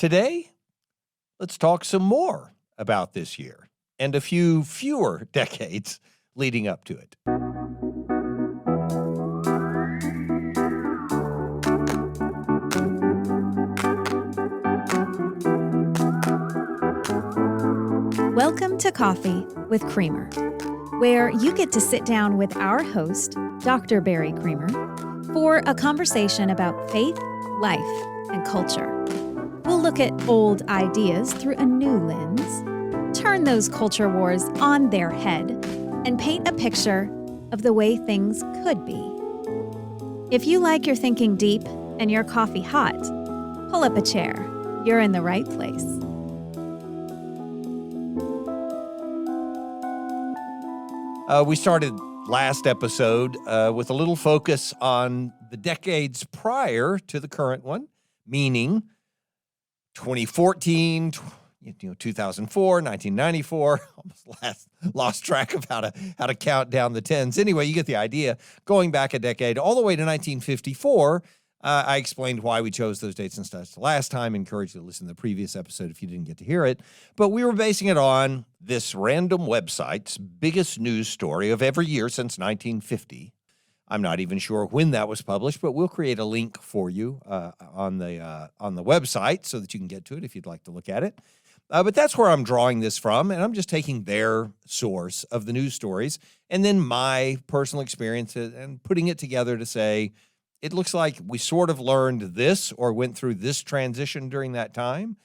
Today, let's talk some more about this year and a few fewer decades leading up to it. Welcome to Coffee with Creamer, where you get to sit down with our host, Dr. Barry Creamer, for a conversation about faith, life, and culture. We'll look at old ideas through a new lens, turn those culture wars on their head, and paint a picture of the way things could be. If you like your thinking deep and your coffee hot, pull up a chair. You're in the right place. We started last episode with a little focus on the decades prior to the current one, meaning 2014, 2004, 1994. Almost lost track of how to count down the tens. Anyway, you get the idea. Going back a decade, all the way to 1954. I explained why we chose those dates and stuff last time. Encourage you to listen to the previous episode if you didn't get to hear it. But we were basing it on this random website's biggest news story of every year since 1950. I'm not even sure when that was published, but we'll create a link for you on the website so that you can get to it if you'd like to look at it. But that's where I'm drawing this from, and I'm just taking their source of the news stories and then my personal experience and putting it together to say, it looks like we sort of learned this or went through this transition during that time.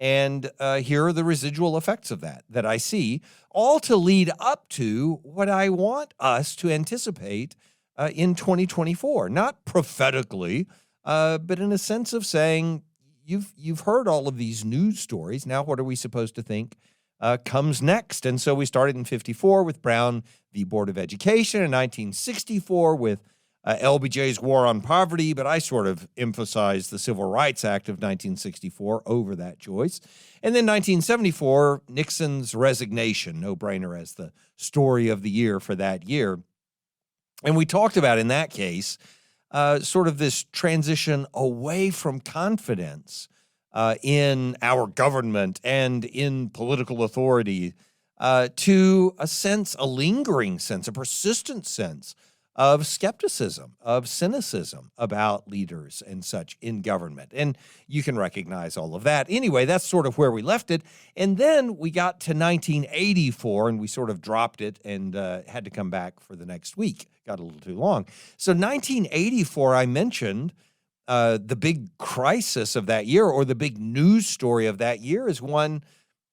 And here are the residual effects of that I see, all to lead up to what I want us to anticipate in 2024. Not prophetically, but in a sense of saying, you've heard all of these news stories. Now what are we supposed to think comes next? And so we started in 54 with Brown v. Board of Education, in 1964 with LBJ's War on Poverty, but I sort of emphasized the Civil Rights Act of 1964 over that choice. And then 1974, Nixon's resignation, no-brainer as the story of the year for that year. And we talked about, in that case, sort of this transition away from confidence in our government and in political authority to a lingering sense, a persistent sense of skepticism, of cynicism about leaders and such in government. And you can recognize all of that. Anyway, that's sort of where we left it. And then we got to 1984, and we sort of dropped it and had to come back for the next week. Got a little too long. So 1984, I mentioned the big crisis of that year, or the big news story of that year, is one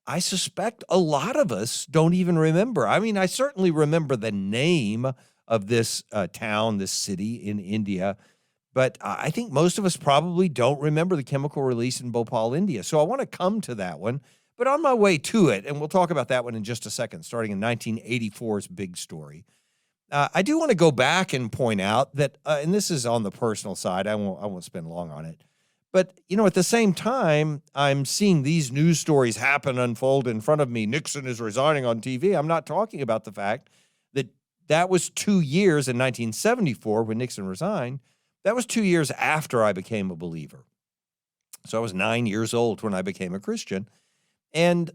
I suspect a lot of us don't even remember. I mean, I certainly remember the name of this town, this city in India. But I think most of us probably don't remember the chemical release in Bhopal, India. So I want to come to that one. But on my way to it, and we'll talk about that one in just a second, starting in 1984's big story, I do want to go back and point out that, and this is on the personal side, I won't spend long on it. But, at the same time, I'm seeing these news stories unfold in front of me. Nixon is resigning on TV. I'm not talking about the fact that was 2 years in 1974 when Nixon resigned. That was 2 years after I became a believer. So I was 9 years old when I became a Christian. And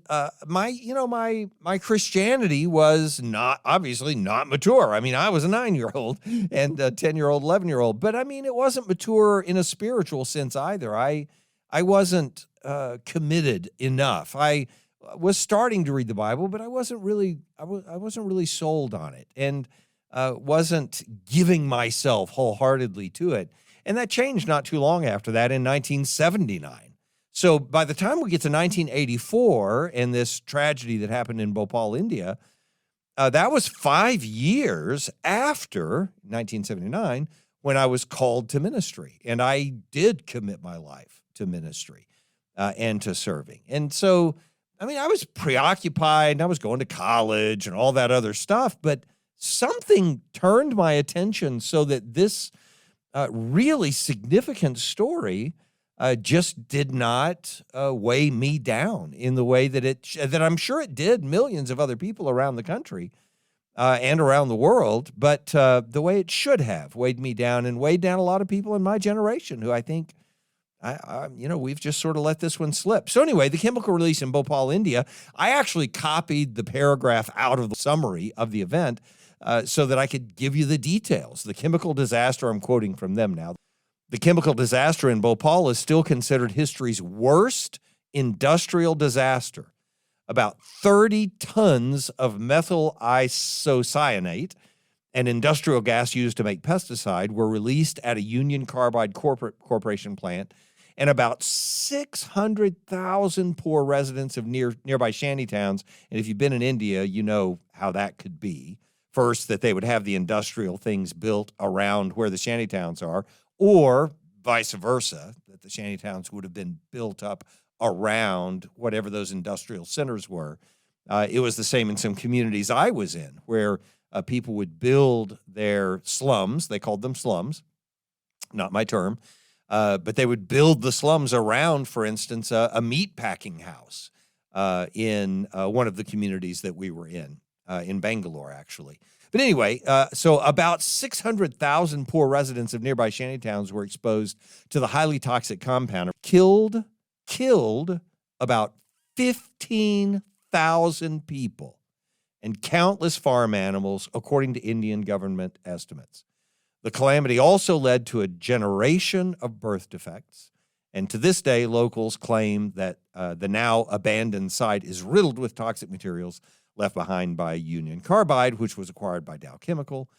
my Christianity was obviously not mature. I mean, I was a 9-year-old and a 10-year-old, 11-year-old. But I mean, it wasn't mature in a spiritual sense either. I wasn't committed enough. I was starting to read the Bible, but I wasn't really sold on it, and wasn't giving myself wholeheartedly to it. And that changed not too long after that in 1979. So by the time we get to 1984 and this tragedy that happened in Bhopal, India, that was 5 years after 1979 when I was called to ministry. And I did commit my life to ministry and to serving. And so I mean, I was preoccupied and I was going to college and all that other stuff, but something turned my attention so that this really significant story just did not weigh me down in the way that I'm sure it did millions of other people around the country and around the world, but the way it should have weighed me down and weighed down a lot of people in my generation who I think we've just sort of let this one slip. So anyway, the chemical release in Bhopal, India, I actually copied the paragraph out of the summary of the event so that I could give you the details. The chemical disaster, I'm quoting from them now. The chemical disaster in Bhopal is still considered history's worst industrial disaster. About 30 tons of methyl isocyanate, an industrial gas used to make pesticide, were released at a Union Carbide Corporation plant, and about 600,000 poor residents of nearby shanty towns. And if you've been in India, you know how that could be. First, that they would have the industrial things built around where the shanty towns are, or vice versa, that the shanty towns would have been built up around whatever those industrial centers were. It was the same in some communities I was in, where people would build their slums. They called them slums, not my term, but they would build the slums around, for instance, a meat packing house in one of the communities that we were in Bangalore, actually. But anyway, so about 600,000 poor residents of nearby shanty towns were exposed to the highly toxic compound, killed about 15,000 people and countless farm animals, according to Indian government estimates. The calamity also led to a generation of birth defects, and to this day, locals claim that the now abandoned site is riddled with toxic materials left behind by Union Carbide, which was acquired by Dow Chemical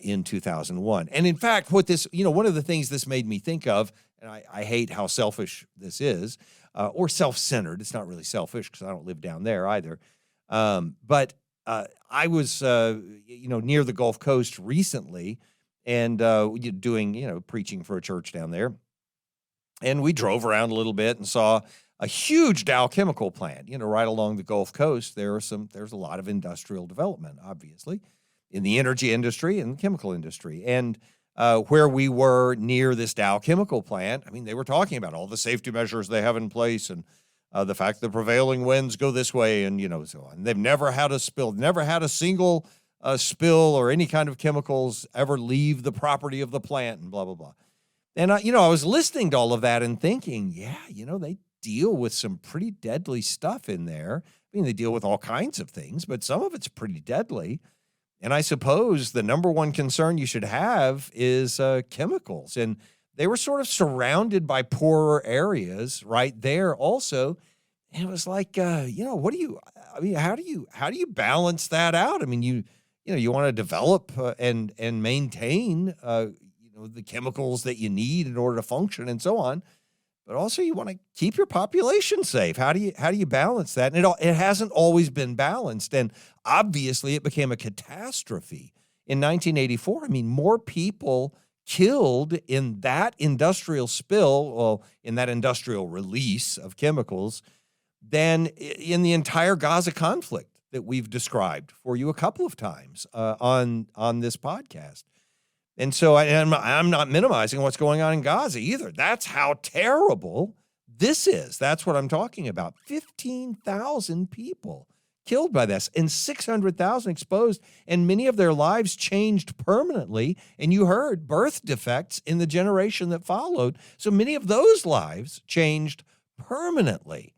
in 2001. And in fact, what this, one of the things this made me think of, and I hate how selfish this is, or self-centered. It's not really selfish because I don't live down there either. But I was, near the Gulf Coast recently and doing, preaching for a church down there. And we drove around a little bit and saw a huge Dow Chemical plant, right along the Gulf Coast. There's a lot of industrial development, obviously, in the energy industry and the chemical industry. And where we were near this Dow Chemical plant, they were talking about all the safety measures they have in place and the fact that prevailing winds go this way and, so on. They've never had a spill, never had a single spill or any kind of chemicals ever leave the property of the plant and blah, blah, blah. And, I was listening to all of that and thinking, they deal with some pretty deadly stuff in there. They deal with all kinds of things, but some of it's pretty deadly. And I suppose the number one concern you should have is chemicals. And they were sort of surrounded by poorer areas right there also. And it was like, how do you balance that out? You want to develop and maintain, the chemicals that you need in order to function and so on. But also you want to keep your population safe. How do you balance that? And it hasn't always been balanced. And obviously it became a catastrophe in 1984. More people killed in that industrial spill, in that industrial release of chemicals, than in the entire Gaza conflict that we've described for you a couple of times on this podcast. And so I'm not minimizing what's going on in Gaza either. That's how terrible this is. That's what I'm talking about. 15,000 people killed by this and 600,000 exposed, and many of their lives changed permanently. And you heard birth defects in the generation that followed. So many of those lives changed permanently.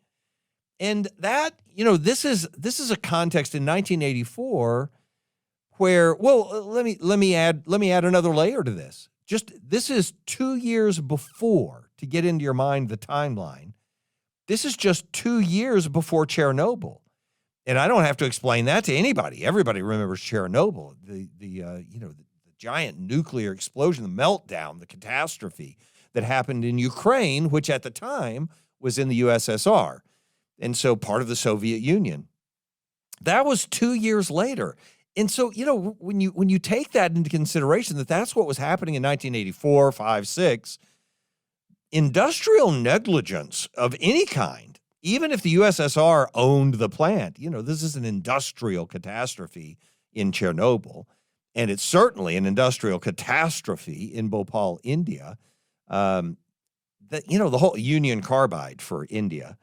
And that, this is a context in 1984 where, let me add another layer to this. This is 2 years before, to get into your mind the timeline. This is just 2 years before Chernobyl. And I don't have to explain that to anybody. Everybody remembers Chernobyl, the giant nuclear explosion, the meltdown, the catastrophe that happened in Ukraine, which at the time was in the USSR. And so part of the Soviet Union. That was 2 years later. And so, when you take that into consideration, that's what was happening in 1984, 5, 6, industrial negligence of any kind, even if the USSR owned the plant, this is an industrial catastrophe in Chernobyl, and it's certainly an industrial catastrophe in Bhopal, India. The whole Union Carbide for India.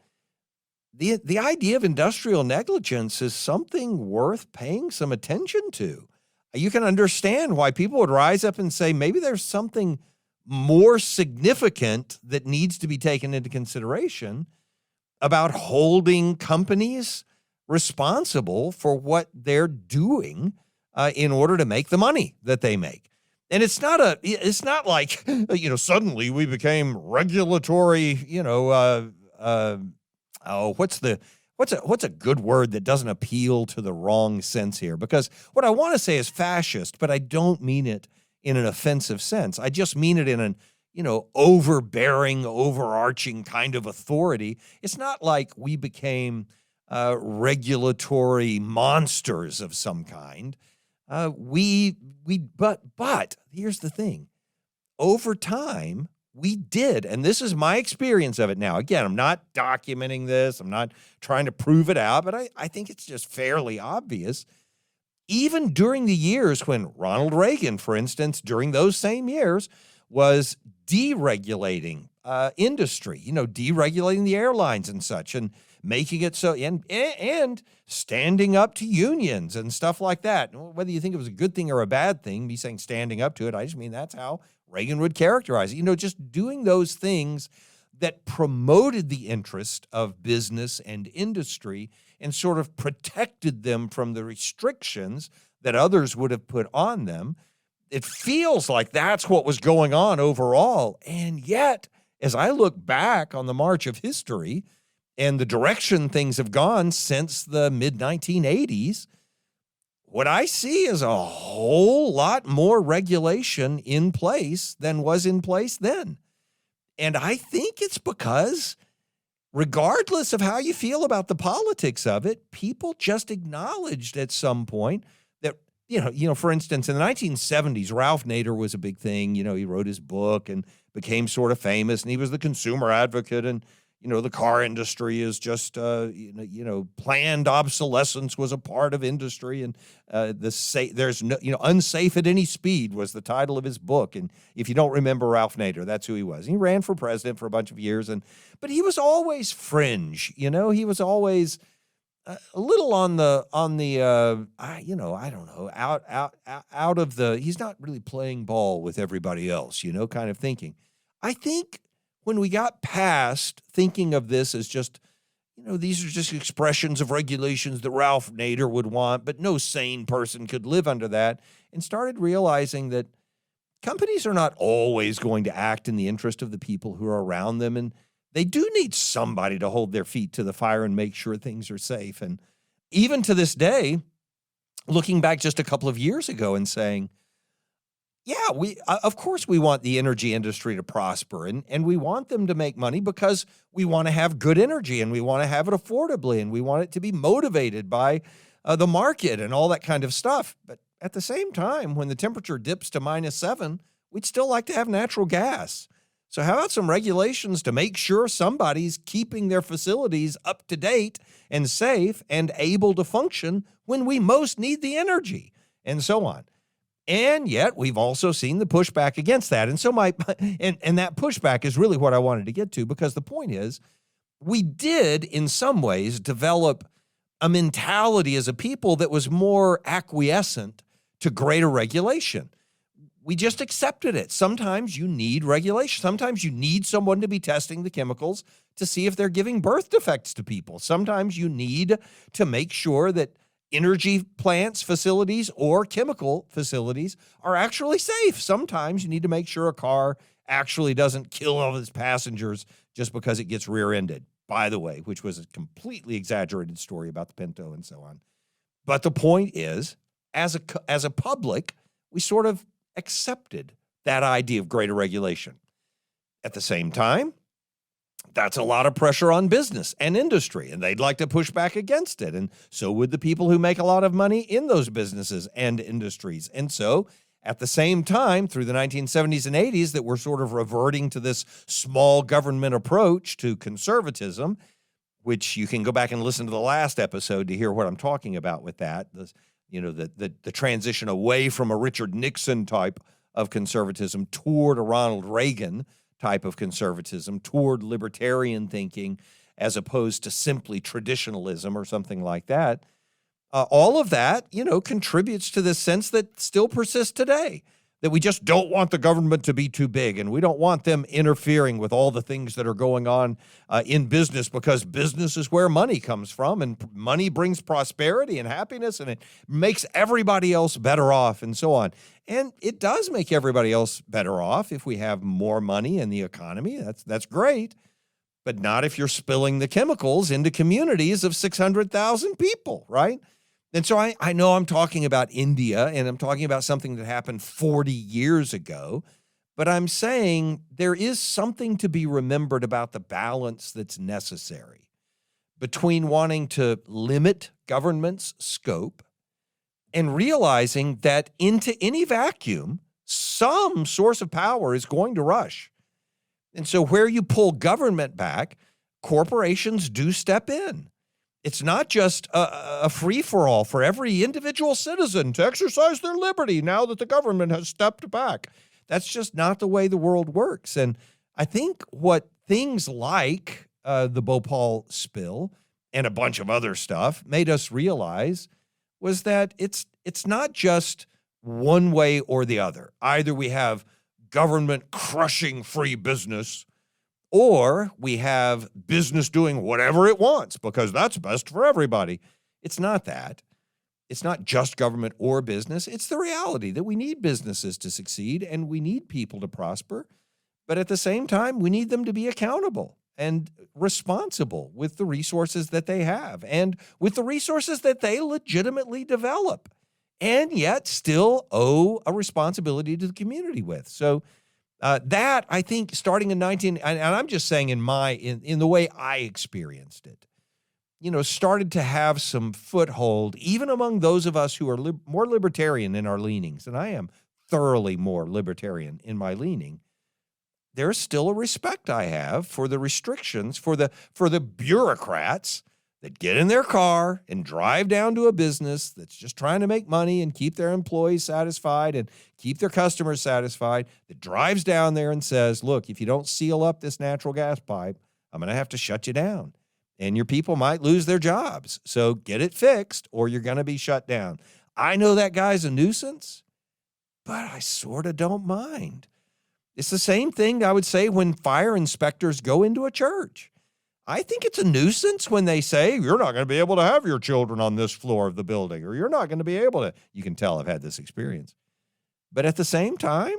The idea of industrial negligence is something worth paying some attention to. You can understand why people would rise up and say, maybe there's something more significant that needs to be taken into consideration about holding companies responsible for what they're doing in order to make the money that they make. And it's not like, suddenly we became regulatory, what's a good word that doesn't appeal to the wrong sense here? Because what I want to say is fascist, but I don't mean it in an offensive sense. I just mean it in an, overbearing, overarching kind of authority. It's not like we became regulatory monsters of some kind. But here's the thing. Over time, we did, and this is my experience of it now. Again, I'm not documenting this. I'm not trying to prove it out, but I think it's just fairly obvious. Even during the years when Ronald Reagan, for instance, during those same years, was deregulating industry, deregulating the airlines and such, and making it so, and standing up to unions and stuff like that. Whether you think it was a good thing or a bad thing, me saying standing up to it, I just mean that's how Reagan would characterize it. Just doing those things that promoted the interest of business and industry and sort of protected them from the restrictions that others would have put on them. It feels like that's what was going on overall. And yet, as I look back on the march of history and the direction things have gone since the mid-1980s, what I see is a whole lot more regulation in place than was in place then. And I think it's because, regardless of how you feel about the politics of it, people just acknowledged at some point that, for instance, in the 1970s, Ralph Nader was a big thing. He wrote his book and became sort of famous, and he was the consumer advocate, and the car industry is just, planned obsolescence was a part of industry, and there's no, unsafe at any speed was the title of his book. And if you don't remember Ralph Nader, that's who he was. He ran for president for a bunch of years, but he was always fringe. He was always a little on the I don't know, out of the. He's not really playing ball with everybody else, kind of thinking. I think when we got past thinking of this as just, these are just expressions of regulations that Ralph Nader would want, but no sane person could live under that, and started realizing that companies are not always going to act in the interest of the people who are around them, and they do need somebody to hold their feet to the fire and make sure things are safe. And even to this day, looking back just a couple of years ago and saying, yeah, of course we want the energy industry to prosper, and we want them to make money because we want to have good energy, and we want to have it affordably, and we want it to be motivated by the market and all that kind of stuff. But at the same time, when the temperature dips to -7, we'd still like to have natural gas. So how about some regulations to make sure somebody's keeping their facilities up to date and safe and able to function when we most need the energy, and so on. And yet we've also seen the pushback against that. And so and that pushback is really what I wanted to get to, because the point is, we did in some ways develop a mentality as a people that was more acquiescent to greater regulation. We just accepted it. Sometimes you need regulation. Sometimes you need someone to be testing the chemicals to see if they're giving birth defects to people. Sometimes you need to make sure that energy plants, facilities, or chemical facilities are actually safe. Sometimes you need to make sure a car actually doesn't kill all of its passengers just because it gets rear-ended, by the way, which was a completely exaggerated story about the Pinto and so on. But the point is, as a public, we sort of accepted that idea of greater regulation. At the same time, that's a lot of pressure on business and industry, and they'd like to push back against it. And so would the people who make a lot of money in those businesses and industries. And so at the same time, through the 1970s and 80s, that we're sort of reverting to this small government approach to conservatism, which you can go back and listen to the last episode to hear what I'm talking about with that. The transition away from a Richard Nixon type of conservatism toward a Ronald Reagan type of conservatism, toward libertarian thinking, as opposed to simply traditionalism or something like that. All of that, contributes to this sense that still persists today. that we just don't want the government to be too big, and we don't want them interfering with all the things that are going on in business, because business is where money comes from, and money brings prosperity and happiness, and it makes everybody else better off, and so on. And it does make everybody else better off if we have more money in the economy. That's great, but not if you're spilling the chemicals into communities of 600,000 people, right? And so I know I'm talking about India, and I'm talking about something that happened 40 years ago, but I'm saying there is something to be remembered about the balance that's necessary between wanting to limit government's scope and realizing that into any vacuum, some source of power is going to rush. And so where you pull government back, corporations do step in. It's not just a free-for-all for every individual citizen to exercise their liberty now that the government has stepped back. That's just not the way the world works. And I think what things like the Bhopal spill and a bunch of other stuff made us realize was that it's not just one way or the other. Either we have government crushing free business, or we have business doing whatever it wants because that's best for everybody. It's not that. It's not just government or business. It's the reality that we need businesses to succeed and we need people to prosper. But at the same time, we need them to be accountable and responsible with the resources that they have and with the resources that they legitimately develop, and yet still owe a responsibility to the community with. So that, I think, starting in and I'm just saying in the way I experienced it, started to have some foothold, even among those of us who are more libertarian in our leanings, and I am thoroughly more libertarian in my leaning. There's still a respect I have for the restrictions, for the bureaucrats that get in their car and drive down to a business that's just trying to make money and keep their employees satisfied and keep their customers satisfied, that drives down there and says, look, if you don't seal up this natural gas pipe, I'm going to have to shut you down. And your people might lose their jobs. So get it fixed or you're going to be shut down. I know that guy's a nuisance, but I sort of don't mind. It's the same thing I would say when fire inspectors go into a church. I think it's a nuisance when they say, you're not going to be able to have your children on this floor of the building, or you're not going to be able to. You can tell I've had this experience. But at the same time,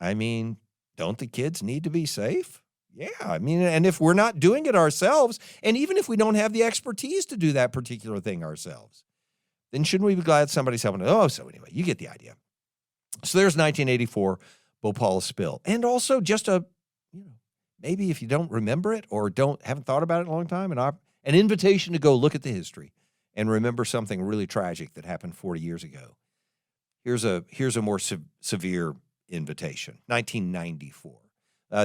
don't the kids need to be safe? Yeah, and if we're not doing it ourselves, and even if we don't have the expertise to do that particular thing ourselves, then shouldn't we be glad somebody's helping? Oh, so anyway, you get the idea. So there's 1984 Bhopal spill. And also just maybe if you don't remember it or haven't thought about it in a long time, an invitation to go look at the history and remember something really tragic that happened 40 years ago. Here's a more severe invitation. 1994.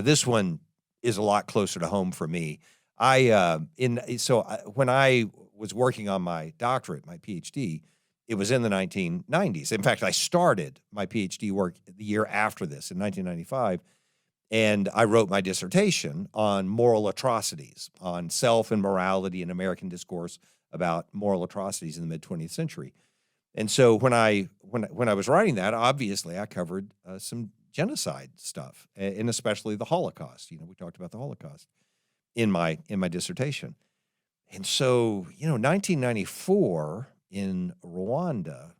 This one is a lot closer to home for me. When I was working on my doctorate, my PhD, it was in the 1990s. In fact, I started my PhD work the year after this in 1995. And I wrote my dissertation on moral atrocities, on self and morality in American discourse about moral atrocities in the mid-20th century. And so when I was writing that, obviously I covered some genocide stuff, and especially the Holocaust. We talked about the Holocaust in my dissertation. And so, 1994 in Rwanda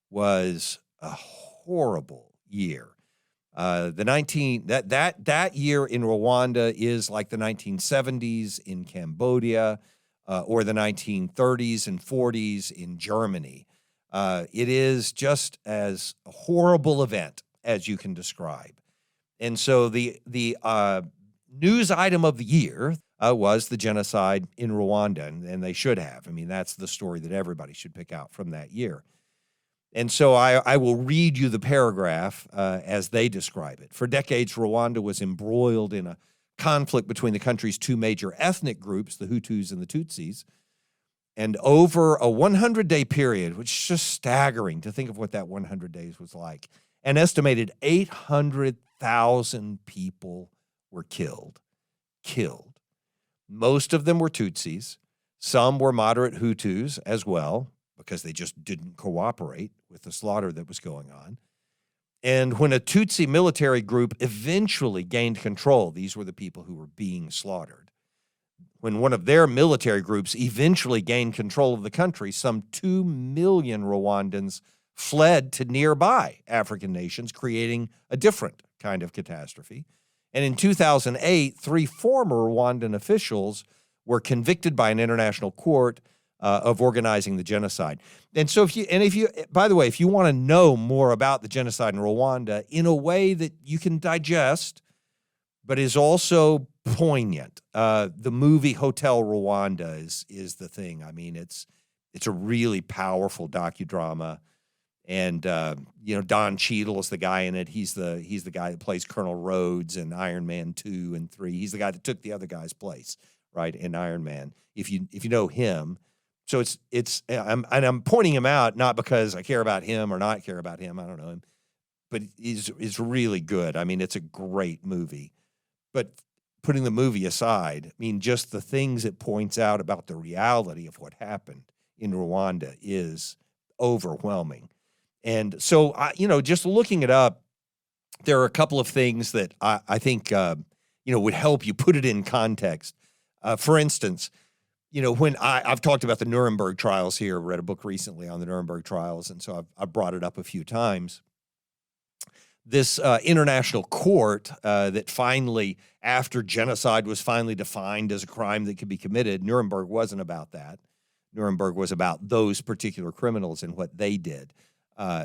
was a horrible year. That year in Rwanda is like the 1970s in Cambodia, or the 1930s and 40s in Germany. It is just as a horrible event as you can describe. And so the news item of the year was the genocide in Rwanda, and they should have. That's the story that everybody should pick out from that year. And so I will read you the paragraph as they describe it. For decades, Rwanda was embroiled in a conflict between the country's two major ethnic groups, the Hutus and the Tutsis. And over a 100-day period, which is just staggering to think of what that 100 days was like, an estimated 800,000 people were killed. Most of them were Tutsis. Some were moderate Hutus as well, because they just didn't cooperate with the slaughter that was going on. And when a Tutsi military group eventually gained control, these were the people who were being slaughtered. When one of their military groups eventually gained control of the country, some 2 million Rwandans fled to nearby African nations, creating a different kind of catastrophe. And in 2008, 3 former Rwandan officials were convicted by an international court of organizing the genocide. And so by the way, if you want to know more about the genocide in Rwanda in a way that you can digest, but is also poignant, the movie Hotel Rwanda is the thing. I mean, it's a really powerful docudrama. And Don Cheadle is the guy in it. He's the guy that plays Colonel Rhodes in Iron Man 2 and 3. He's the guy that took the other guy's place, right, in Iron Man. If you know him, so I'm pointing him out not because I care about him or not care about him. I don't know him, but he's really good. I mean, it's a great movie. But putting the movie aside, I mean, just the things it points out about the reality of what happened in Rwanda is overwhelming. And so, just looking it up, there are a couple of things that I think, would help you put it in context. For instance, when I've talked about the Nuremberg trials here, read a book recently on the Nuremberg trials, and so I've brought it up a few times. This international court that finally, after genocide was finally defined as a crime that could be committed, Nuremberg wasn't about that. Nuremberg was about those particular criminals and what they did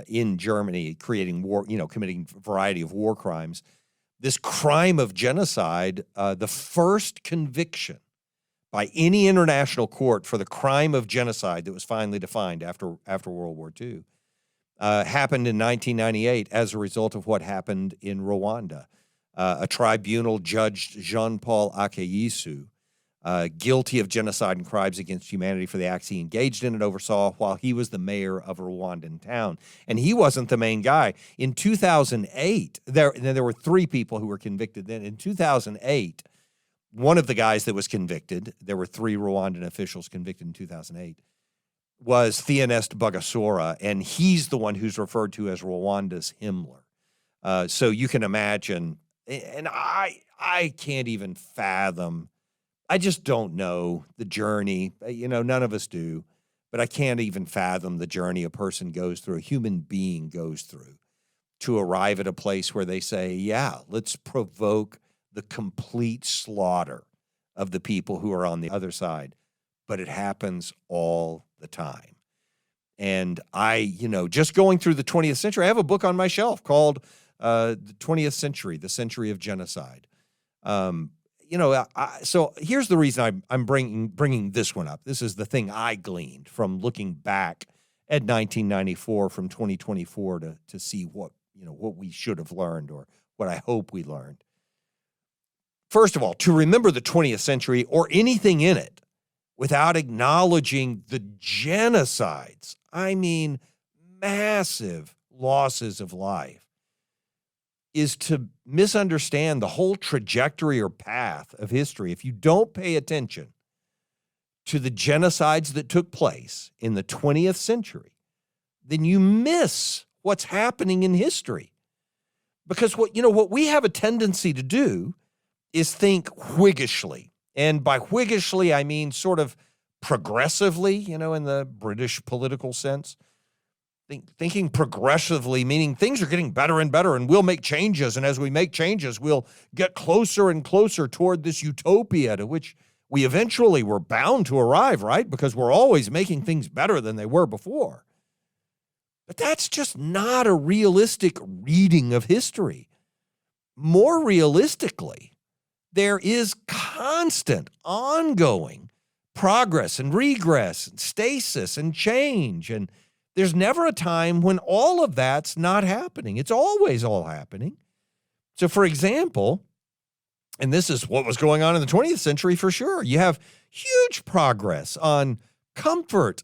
in Germany, creating war, committing a variety of war crimes. This crime of genocide, the first conviction by any international court for the crime of genocide that was finally defined after World War II, happened in 1998 as a result of what happened in Rwanda. A tribunal judged Jean-Paul Akayesu guilty of genocide and crimes against humanity for the acts he engaged in and oversaw while he was the mayor of a Rwandan town. And he wasn't the main guy. In 2008, there were 3 people who were convicted then. In 2008, one of the guys that was convicted, there were 3 Rwandan officials convicted in 2008, was Theoneste Bagasora, and he's the one who's referred to as Rwanda's Himmler. So you can imagine, and I can't even fathom, I just don't know the journey. None of us do, but I can't even fathom the journey a person goes through, a human being goes through, to arrive at a place where they say, yeah, let's provoke the complete slaughter of the people who are on the other side. But it happens all the time. And just going through the 20th century, I have a book on my shelf called The 20th Century, The Century of Genocide. So here's the reason I'm bringing this one up. This is the thing I gleaned from looking back at 1994 from 2024 to see what we should have learned or what I hope we learned. First of all, to remember the 20th century or anything in it without acknowledging the genocides, I mean massive losses of life, is to misunderstand the whole trajectory or path of history. If you don't pay attention to the genocides that took place in the 20th century, then you miss what's happening in history. Because what we have a tendency to do is think Whiggishly. And by Whiggishly, I mean sort of progressively, in the British political sense. Thinking progressively, meaning things are getting better and better, and we'll make changes. And as we make changes, we'll get closer and closer toward this utopia to which we eventually were bound to arrive, right? Because we're always making things better than they were before. But that's just not a realistic reading of history. More realistically, there is constant, ongoing progress and regress and stasis and change. And there's never a time when all of that's not happening. It's always all happening. So, for example, and this is what was going on in the 20th century for sure, you have huge progress on comfort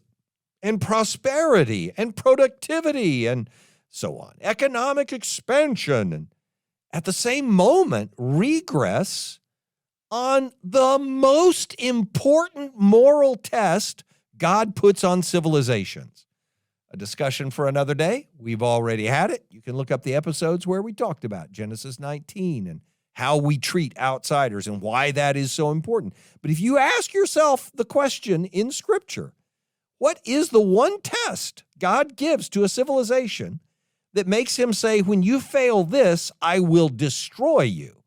and prosperity and productivity and so on, economic expansion, and at the same moment, regress on the most important moral test God puts on civilizations, a discussion for another day. We've already had it. You can look up the episodes where we talked about Genesis 19 and how we treat outsiders and why that is so important. But if you ask yourself the question in Scripture, what is the one test God gives to a civilization that makes him say, when you fail this, I will destroy you?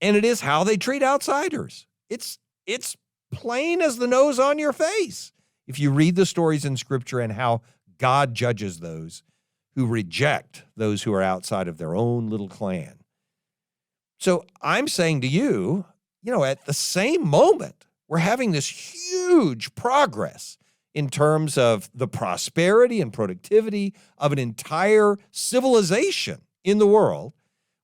And it is how they treat outsiders. It's plain as the nose on your face if you read the stories in Scripture and how God judges those who reject those who are outside of their own little clan. So I'm saying to you, at the same moment, we're having this huge progress in terms of the prosperity and productivity of an entire civilization in the world.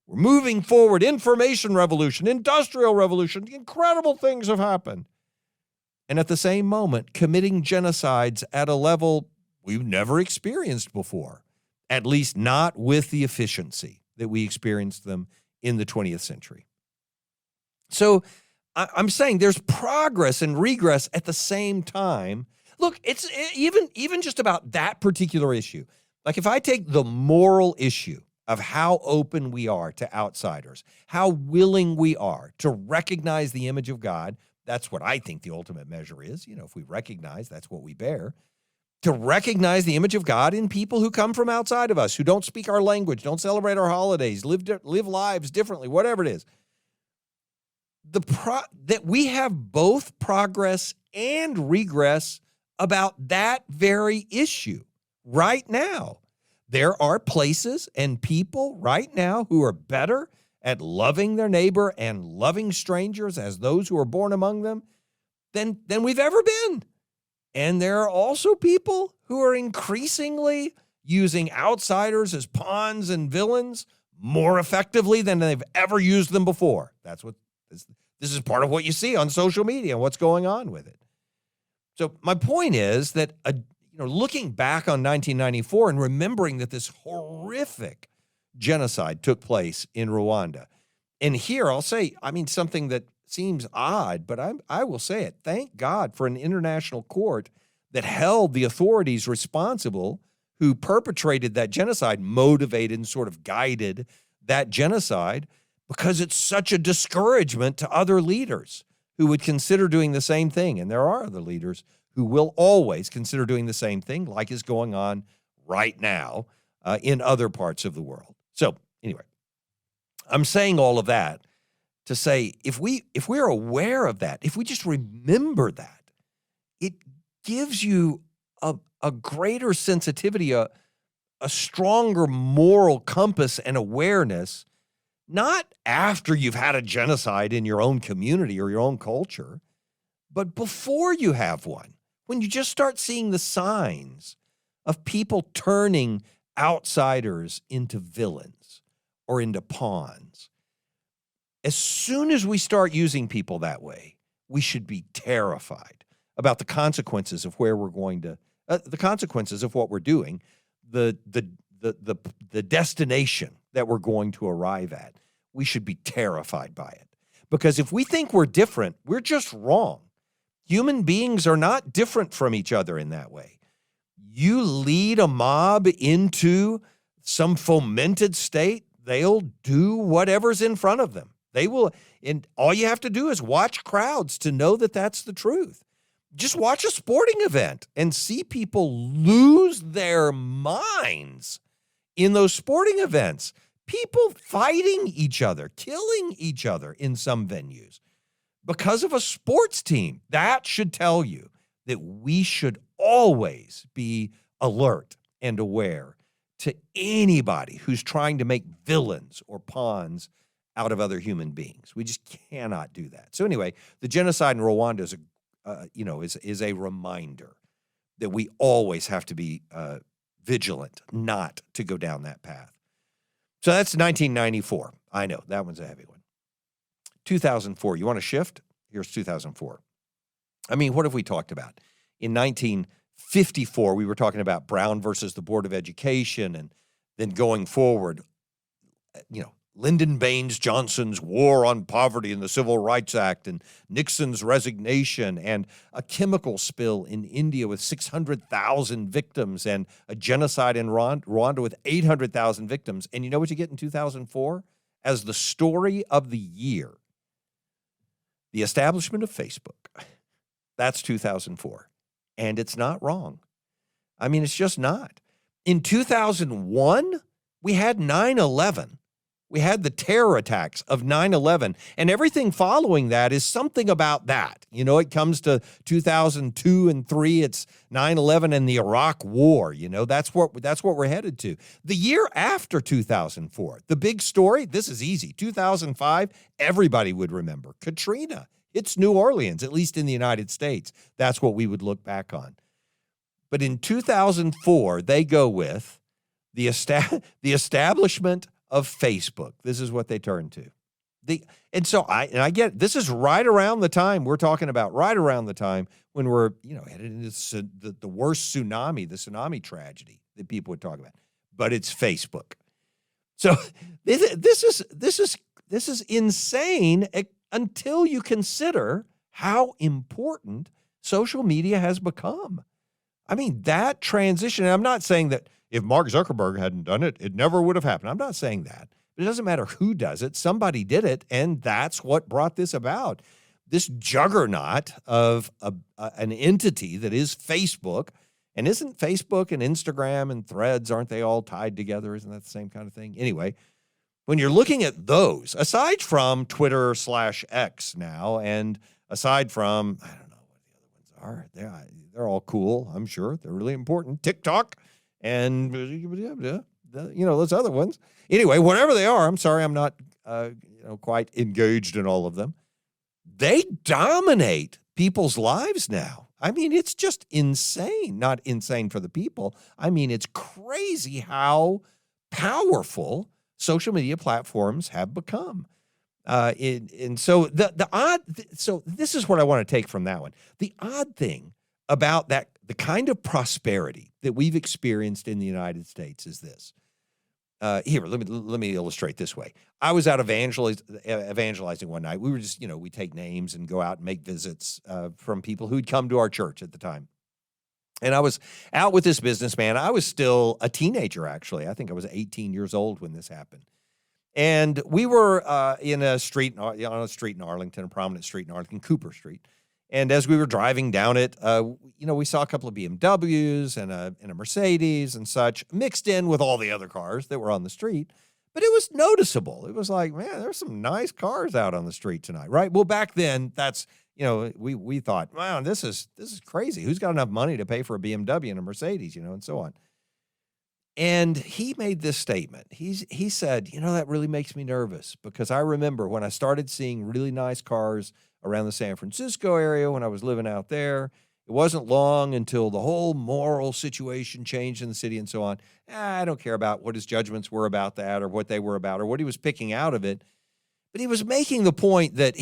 We're moving forward, information revolution, industrial revolution, incredible things have happened. And at the same moment, committing genocides at a level we've never experienced before, at least not with the efficiency that we experienced them in the 20th century. So I'm saying there's progress and regress at the same time. Look, it's even just about that particular issue. Like if I take the moral issue of how open we are to outsiders, how willing we are to recognize the image of God, that's what I think the ultimate measure is. If we recognize, that's what we bear. To recognize the image of God in people who come from outside of us, who don't speak our language, don't celebrate our holidays, live lives differently, whatever it is. That we have both progress and regress about that very issue right now. There are places and people right now who are better at loving their neighbor and loving strangers as those who are born among them than we've ever been. And there are also people who are increasingly using outsiders as pawns and villains more effectively than they've ever used them before. That's what this is part of what you see on social media and what's going on with it. So my point is that looking back on 1994 and remembering that this horrific genocide took place in Rwanda. And here I'll say, something that seems odd, but I will say it. Thank God for an international court that held the authorities responsible who perpetrated that genocide, motivated and sort of guided that genocide, because it's such a discouragement to other leaders who would consider doing the same thing. And there are other leaders who will always consider doing the same thing, like is going on right now in other parts of the world. So anyway, I'm saying all of that to say, if we're aware of that, if we just remember that, it gives you a greater sensitivity, a stronger moral compass and awareness, not after you've had a genocide in your own community or your own culture, but before you have one, when you just start seeing the signs of people turning outsiders into villains or into pawns. As soon as we start using people that way, we should be terrified about the consequences of where we're going to, the consequences of what we're doing, the destination that we're going to arrive at. We should be terrified by it. Because if we think we're different, we're just wrong. Human beings are not different from each other in that way. You lead a mob into some fomented state, they'll do whatever's in front of them. They will, and all you have to do is watch crowds to know that that's the truth. Just watch a sporting event and see people lose their minds in those sporting events. People fighting each other, killing each other in some venues because of a sports team. That should tell you that we should always be alert and aware to anybody who's trying to make villains or pawns out of other human beings. We just cannot do that. So anyway, the genocide in Rwanda is a reminder that we always have to be vigilant not to go down that path. So that's 1994. I know, that one's a heavy one. 2004, you want to shift? Here's 2004. What have we talked about? In 1954, we were talking about Brown versus the Board of Education, and then going forward, Lyndon Baines Johnson's war on poverty and the Civil Rights Act, and Nixon's resignation, and a chemical spill in India with 600,000 victims, and a genocide in Rwanda with 800,000 victims. And you know what you get in 2004 as the story of the year? The establishment of Facebook. That's 2004. And it's not wrong. I mean, it's just not. In 2001, we had 9/11. We had the terror attacks of 9/11, and everything following that is something about that. You know, it comes to 2002 and 3, it's 9/11 and the Iraq War. You know, that's what we're headed to. The year after 2004, the big story, this is easy. 2005, everybody would remember. Katrina. It's New Orleans, at least in the United States. That's what we would look back on. But in 2004, they go with the establishment of Facebook. This is what they turn to. And so I get it. This is right around the time we're talking about, right around the time when we're, headed into the worst tsunami, the tsunami tragedy that people would talk about. But it's Facebook. So this is insane until you consider how important social media has become. I mean, that transition, and I'm not saying that if Mark Zuckerberg hadn't done it, it never would have happened. I'm not saying that. But it doesn't matter who does it. Somebody did it, and that's what brought this about. This juggernaut of an entity that is Facebook. And isn't Facebook and Instagram and Threads, aren't they all tied together? Isn't that the same kind of thing? Anyway, when you're looking at those, aside from Twitter/X now, and aside from, I don't know what the other ones are, they're all cool, I'm sure. They're really important. TikTok and, those other ones. Anyway, whatever they are, I'm sorry I'm not, quite engaged in all of them. They dominate people's lives now. I mean, it's just insane. Not insane for the people. I mean, it's crazy how powerful social media platforms have become. So this is what I want to take from that one. The odd thing about that, the kind of prosperity that we've experienced in the United States is this. Here, let me illustrate this way. I was out evangelizing one night. We were just, we take names and go out and make visits from people who'd come to our church at the time. And I was out with this businessman. I was still a teenager, actually. I think I was 18 years old when this happened. And we were on a street in Arlington, a prominent street in Arlington, Cooper Street. And as we were driving down it, we saw a couple of BMWs and a Mercedes and such mixed in with all the other cars that were on the street. But it was noticeable. It was like, man, there's some nice cars out on the street tonight, right? Well, back then, that's, we thought, wow, this is crazy. Who's got enough money to pay for a BMW and a Mercedes, and so on. And he made this statement. He said, that really makes me nervous because I remember when I started seeing really nice cars around the San Francisco area when I was living out there. It wasn't long until the whole moral situation changed in the city and so on. I don't care about what his judgments were about that or what they were about or what he was picking out of it. But he was making the point that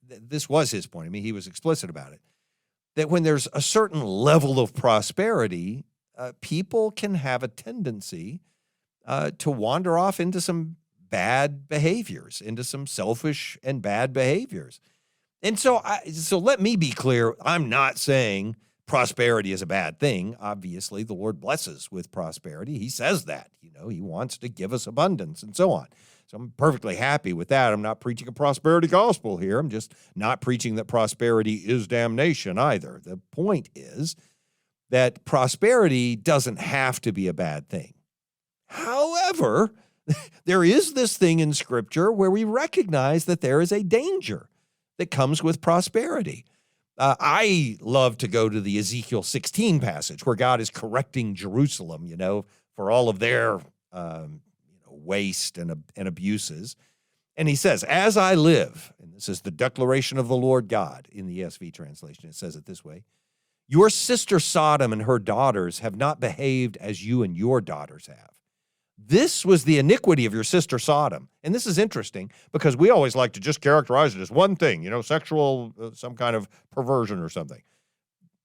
this was his point. I mean, he was explicit about it, that when there's a certain level of prosperity, people can have a tendency to wander off into some bad behaviors, into some selfish and bad behaviors. And so let me be clear. I'm not saying prosperity is a bad thing. Obviously, the Lord blesses with prosperity. He says that, he wants to give us abundance and so on. So I'm perfectly happy with that. I'm not preaching a prosperity gospel here. I'm just not preaching that prosperity is damnation either. The point is that prosperity doesn't have to be a bad thing. However, there is this thing in Scripture where we recognize that there is a danger that comes with prosperity. I love to go to the Ezekiel 16 passage where God is correcting Jerusalem, for all of their waste and abuses. And he says, as I live, and this is the declaration of the Lord God in the ESV translation. It says it this way. Your sister Sodom and her daughters have not behaved as you and your daughters have. This was the iniquity of your sister Sodom. And this is interesting because we always like to just characterize it as one thing, sexual, some kind of perversion or something.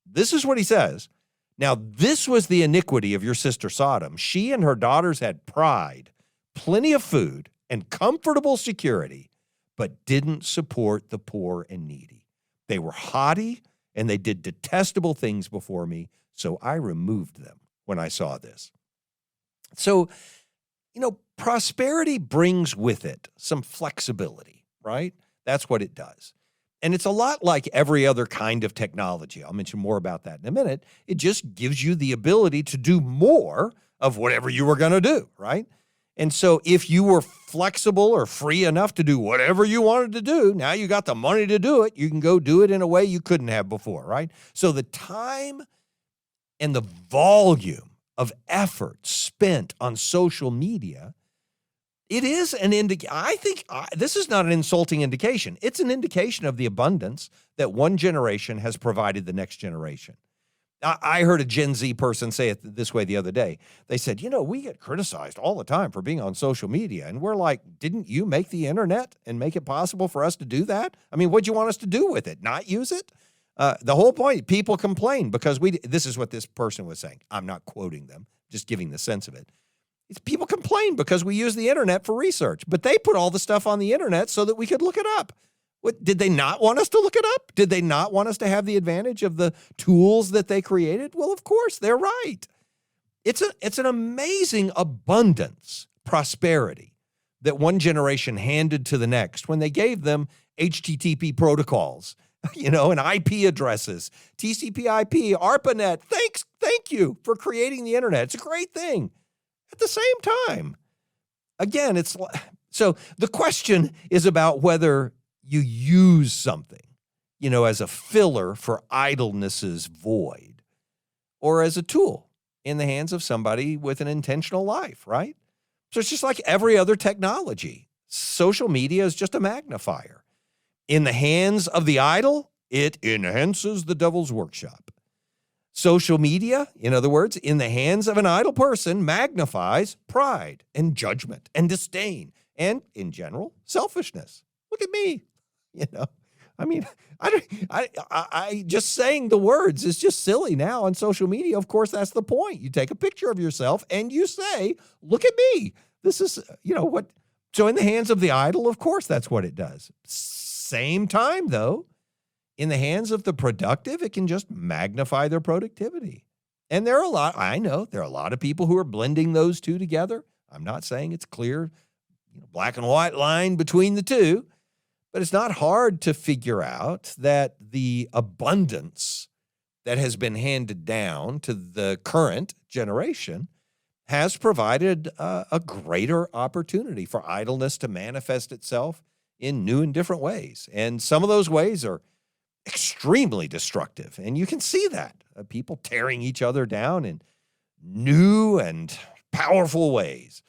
This is what he says. Now, this was the iniquity of your sister Sodom. She and her daughters had pride, plenty of food, and comfortable security, but didn't support the poor and needy. They were haughty, and they did detestable things before me, so I removed them when I saw this. So, prosperity brings with it some flexibility, right? That's what it does. And it's a lot like every other kind of technology. I'll mention more about that in a minute. It just gives you the ability to do more of whatever you were going to do, right? And so if you were flexible or free enough to do whatever you wanted to do, now you got the money to do it, you can go do it in a way you couldn't have before, right? So the time and the volume of effort spent on social media, it is an I think this is not an insulting indication. It's an indication of the abundance that one generation has provided the next generation. I heard a Gen Z person say it this way the other day. They said, we get criticized all the time for being on social media. And we're like, didn't you make the internet and make it possible for us to do that? I mean, what'd you want us to do with it? Not use it? The whole point, people complain because this is what this person was saying. I'm not quoting them, just giving the sense of it. It's people complain because we use the internet for research, but they put all the stuff on the internet so that we could look it up. What, did they not want us to look it up? Did they not want us to have the advantage of the tools that they created? Well, of course, they're right. It's an amazing abundance, prosperity that one generation handed to the next when they gave them HTTP protocols, and IP addresses, TCP/IP, ARPANET. Thank you for creating the internet. It's a great thing. At the same time, again, so the question is about whether you use something, as a filler for idleness's void or as a tool in the hands of somebody with an intentional life, right? So it's just like every other technology. Social media is just a magnifier. In the hands of the idle, it enhances the devil's workshop. Social media, in other words, in the hands of an idle person, magnifies pride and judgment and disdain and, in general, selfishness. Look at me. I mean, I just saying the words is just silly now on social media. Of course, that's the point. You take a picture of yourself and you say, look at me. This is, what. So in the hands of the idle, of course, that's what it does. Same time, though, in the hands of the productive, it can just magnify their productivity. And I know there are a lot of people who are blending those two together. I'm not saying it's clear, black and white line between the two. But it's not hard to figure out that the abundance that has been handed down to the current generation has provided a greater opportunity for idleness to manifest itself in new and different ways. And some of those ways are extremely destructive. And you can see that. People tearing each other down in new and powerful ways.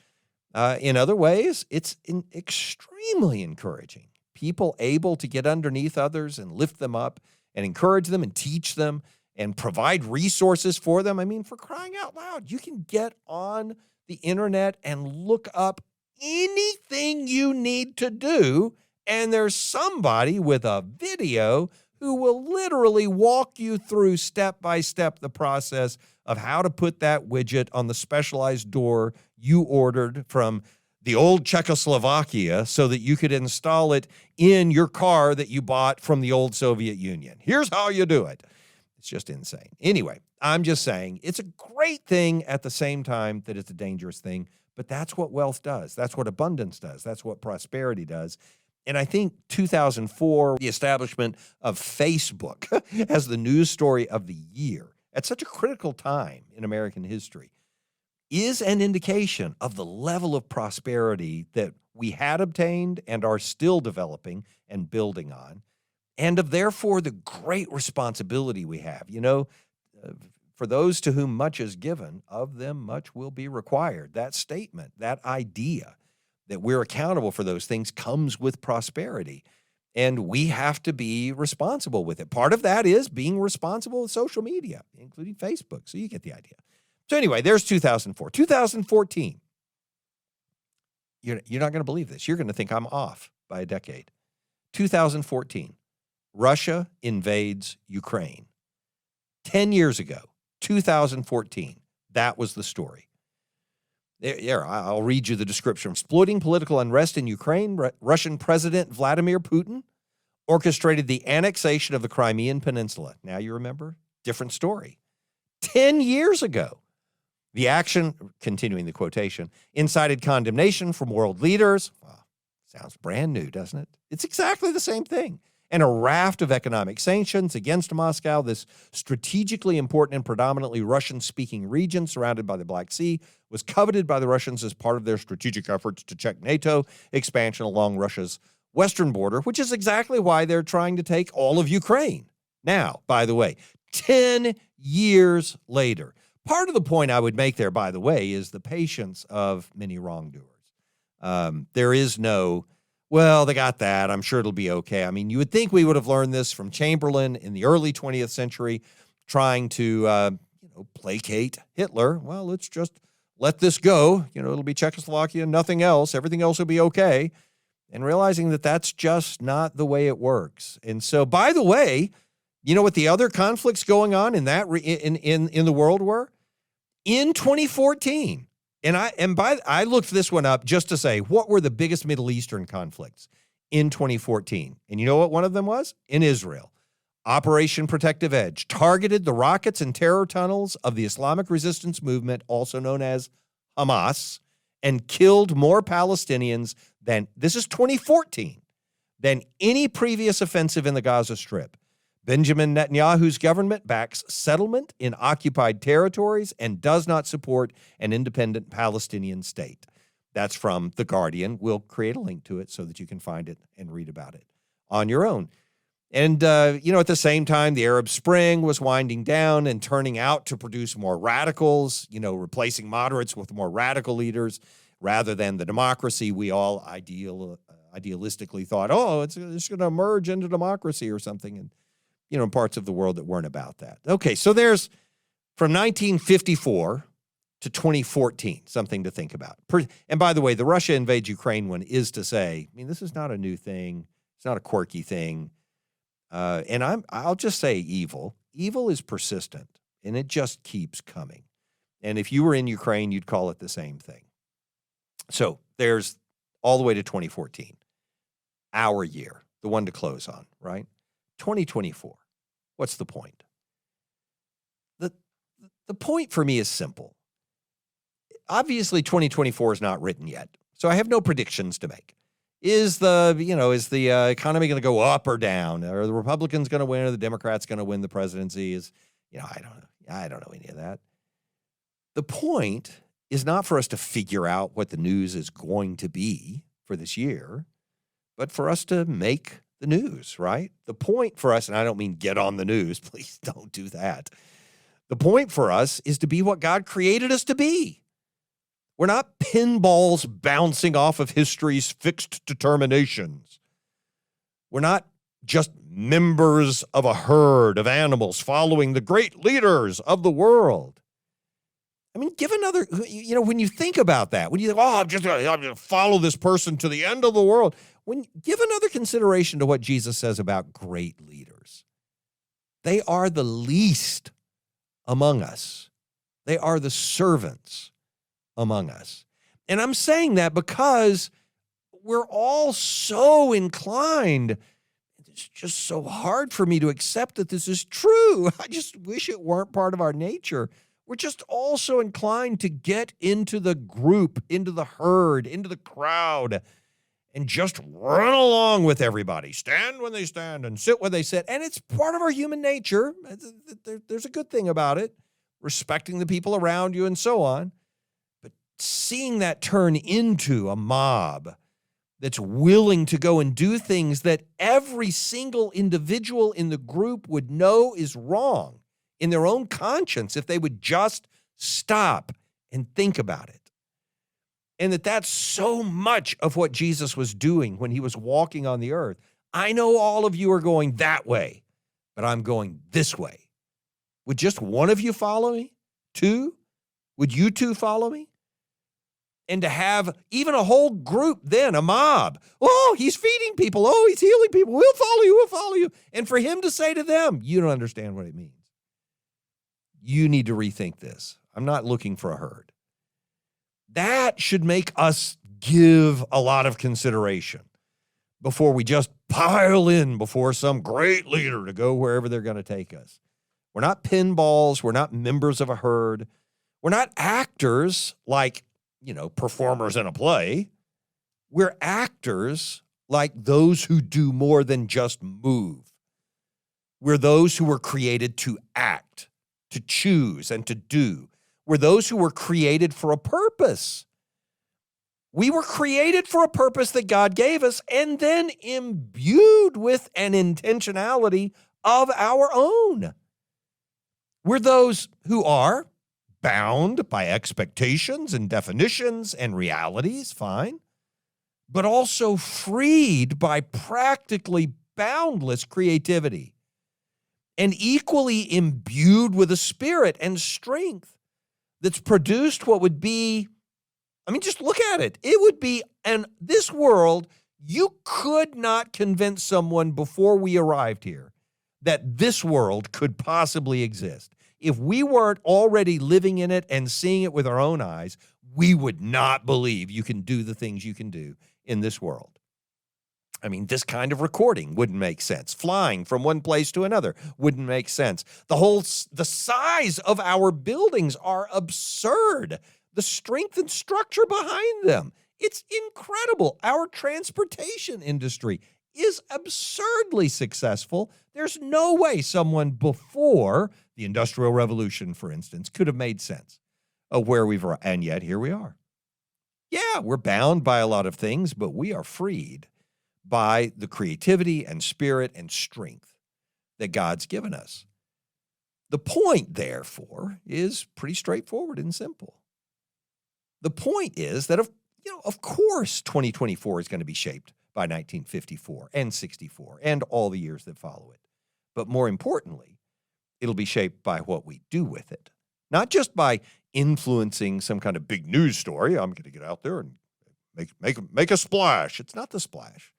In other ways, it's extremely encouraging. People able to get underneath others and lift them up and encourage them and teach them and provide resources for them. I mean, for crying out loud, you can get on the internet and look up anything you need to do, and there's somebody with a video who will literally walk you through step by step the process of how to put that widget on the specialized door you ordered from the old Czechoslovakia so that you could install it in your car that you bought from the old Soviet Union. Here's how you do it. It's just insane. Anyway, I'm just saying it's a great thing at the same time that it's a dangerous thing, but that's what wealth does. That's what abundance does. That's what prosperity does. And I think 2004, the establishment of Facebook as the news story of the year at such a critical time in American history is an indication of the level of prosperity that we had obtained and are still developing and building on, and of therefore the great responsibility we have. For those to whom much is given, of them much will be required. That statement, that idea that we're accountable for those things comes with prosperity, and we have to be responsible with it. Part of that is being responsible with social media, including Facebook. So you get the idea. So anyway, there's 2004. 2014. You're not going to believe this. You're going to think I'm off by a decade. 2014. Russia invades Ukraine. 10 years ago, 2014. That was the story. Here, I'll read you the description. Exploiting political unrest in Ukraine, Russian President Vladimir Putin orchestrated the annexation of the Crimean Peninsula. Now you remember? Different story. 10 years ago. The action, continuing the quotation, incited condemnation from world leaders. Well, sounds brand new, doesn't it? It's exactly the same thing. And a raft of economic sanctions against Moscow, this strategically important and predominantly Russian-speaking region surrounded by the Black Sea, was coveted by the Russians as part of their strategic efforts to check NATO expansion along Russia's western border, which is exactly why they're trying to take all of Ukraine. Now, by the way, 10 years later. Part of the point I would make there, by the way, is the patience of many wrongdoers. There is no, well, they got that. I'm sure it'll be okay. I mean, you would think we would have learned this from Chamberlain in the early 20th century, trying to, placate Hitler. Well, let's just let this go. It'll be Czechoslovakia, nothing else. Everything else will be okay. And realizing that that's just not the way it works. And so, by the way, you know what the other conflicts going on in that in the world were? In 2014, I looked this one up just to say, what were the biggest Middle Eastern conflicts in 2014? And you know what one of them was? In Israel. Operation Protective Edge targeted the rockets and terror tunnels of the Islamic resistance movement, also known as Hamas, and killed more Palestinians than, this is 2014, than any previous offensive in the Gaza Strip. Benjamin Netanyahu's government backs settlement in occupied territories and does not support an independent Palestinian state. That's from The Guardian. We'll create a link to it so that you can find it and read about it on your own. And, at the same time, the Arab Spring was winding down and turning out to produce more radicals, replacing moderates with more radical leaders rather than the democracy we all idealistically thought, it's going to merge into democracy or something. And in parts of the world that weren't about that. Okay, so there's from 1954 to 2014, something to think about. And by the way, the Russia invades Ukraine one is to say, this is not a new thing. It's not a quirky thing. And I'll just say evil. Evil is persistent, and it just keeps coming. And if you were in Ukraine, you'd call it the same thing. So there's all the way to 2014, our year, the one to close on, right? 2024. What's the point? The point for me is simple. Obviously, 2024 is not written yet, so I have no predictions to make. Is the economy going to go up or down? Are the Republicans going to win or the Democrats going to win the presidency? I don't know. I don't know any of that. The point is not for us to figure out what the news is going to be for this year, but for us to make the news, right? The point for us, and I don't mean get on the news, please don't do that. The point for us is to be what God created us to be. We're not pinballs bouncing off of history's fixed determinations. We're not just members of a herd of animals following the great leaders of the world. Give another, when you think about that, when you think, I'm just going to follow this person to the end of the world, give another consideration to what Jesus says about great leaders. They are the least among us. They are the servants among us. And I'm saying that because we're all so inclined. It's just so hard for me to accept that this is true. I just wish it weren't part of our nature. We're just all so inclined to get into the group, into the herd, into the crowd, and just run along with everybody. Stand when they stand and sit when they sit. And it's part of our human nature. There's a good thing about it, respecting the people around you and so on. But seeing that turn into a mob that's willing to go and do things that every single individual in the group would know is wrong in their own conscience if they would just stop and think about it. And that's so much of what Jesus was doing when he was walking on the earth. I know all of you are going that way, but I'm going this way. Would just one of you follow me? Two? Would you two follow me? And to have even a whole group then, a mob. Oh, he's feeding people. Oh, he's healing people. We'll follow you. We'll follow you. And for him to say to them, you don't understand what it means. You need to rethink this. I'm not looking for a herd. That should make us give a lot of consideration before we just pile in before some great leader to go wherever they're going to take us. We're not pinballs. We're not members of a herd. We're not actors like, performers in a play. We're actors like those who do more than just move. We're those who were created to act, to choose, and to do. We're those who were created for a purpose. We were created for a purpose that God gave us and then imbued with an intentionality of our own. We're those who are bound by expectations and definitions and realities, fine, but also freed by practically boundless creativity and equally imbued with a spirit and strength that's produced what would be, just look at it. It would be, and this world, you could not convince someone before we arrived here that this world could possibly exist. If we weren't already living in it and seeing it with our own eyes, we would not believe you can do the things you can do in this world. This kind of recording wouldn't make sense. Flying from one place to another wouldn't make sense. The size of our buildings are absurd. The strength and structure behind them, it's incredible. Our transportation industry is absurdly successful. There's no way someone before the Industrial Revolution, for instance, could have made sense of where we've arrived. And yet here we are. Yeah, we're bound by a lot of things, but we are freed by the creativity and spirit and strength that God's given us. The point, therefore, is pretty straightforward and simple. The point is that, of course, 2024 is going to be shaped by 1954 and 64 and all the years that follow it. But more importantly, it'll be shaped by what we do with it, not just by influencing some kind of big news story. I'm going to get out there and make a splash. It's not the splash.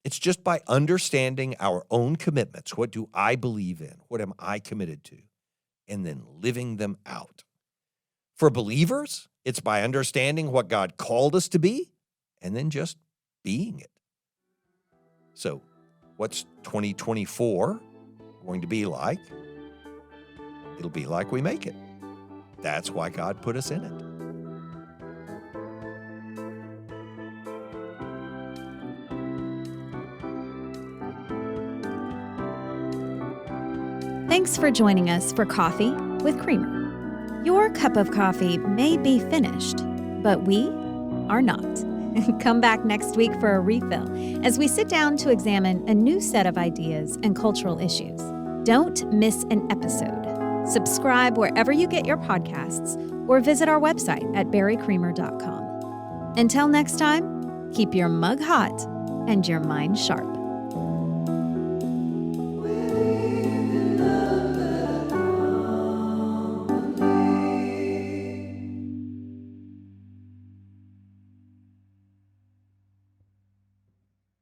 It's just by understanding our own commitments. What do I believe in? What am I committed to? And then living them out. For believers, it's by understanding what God called us to be and then just being it. So, what's 2024 going to be like? It'll be like we make it. That's why God put us in it. Thanks for joining us for Coffee with Creamer. Your cup of coffee may be finished, but we are not. Come back next week for a refill as we sit down to examine a new set of ideas and cultural issues. Don't miss an episode. Subscribe wherever you get your podcasts or visit our website at barrycreamer.com. Until next time, keep your mug hot and your mind sharp.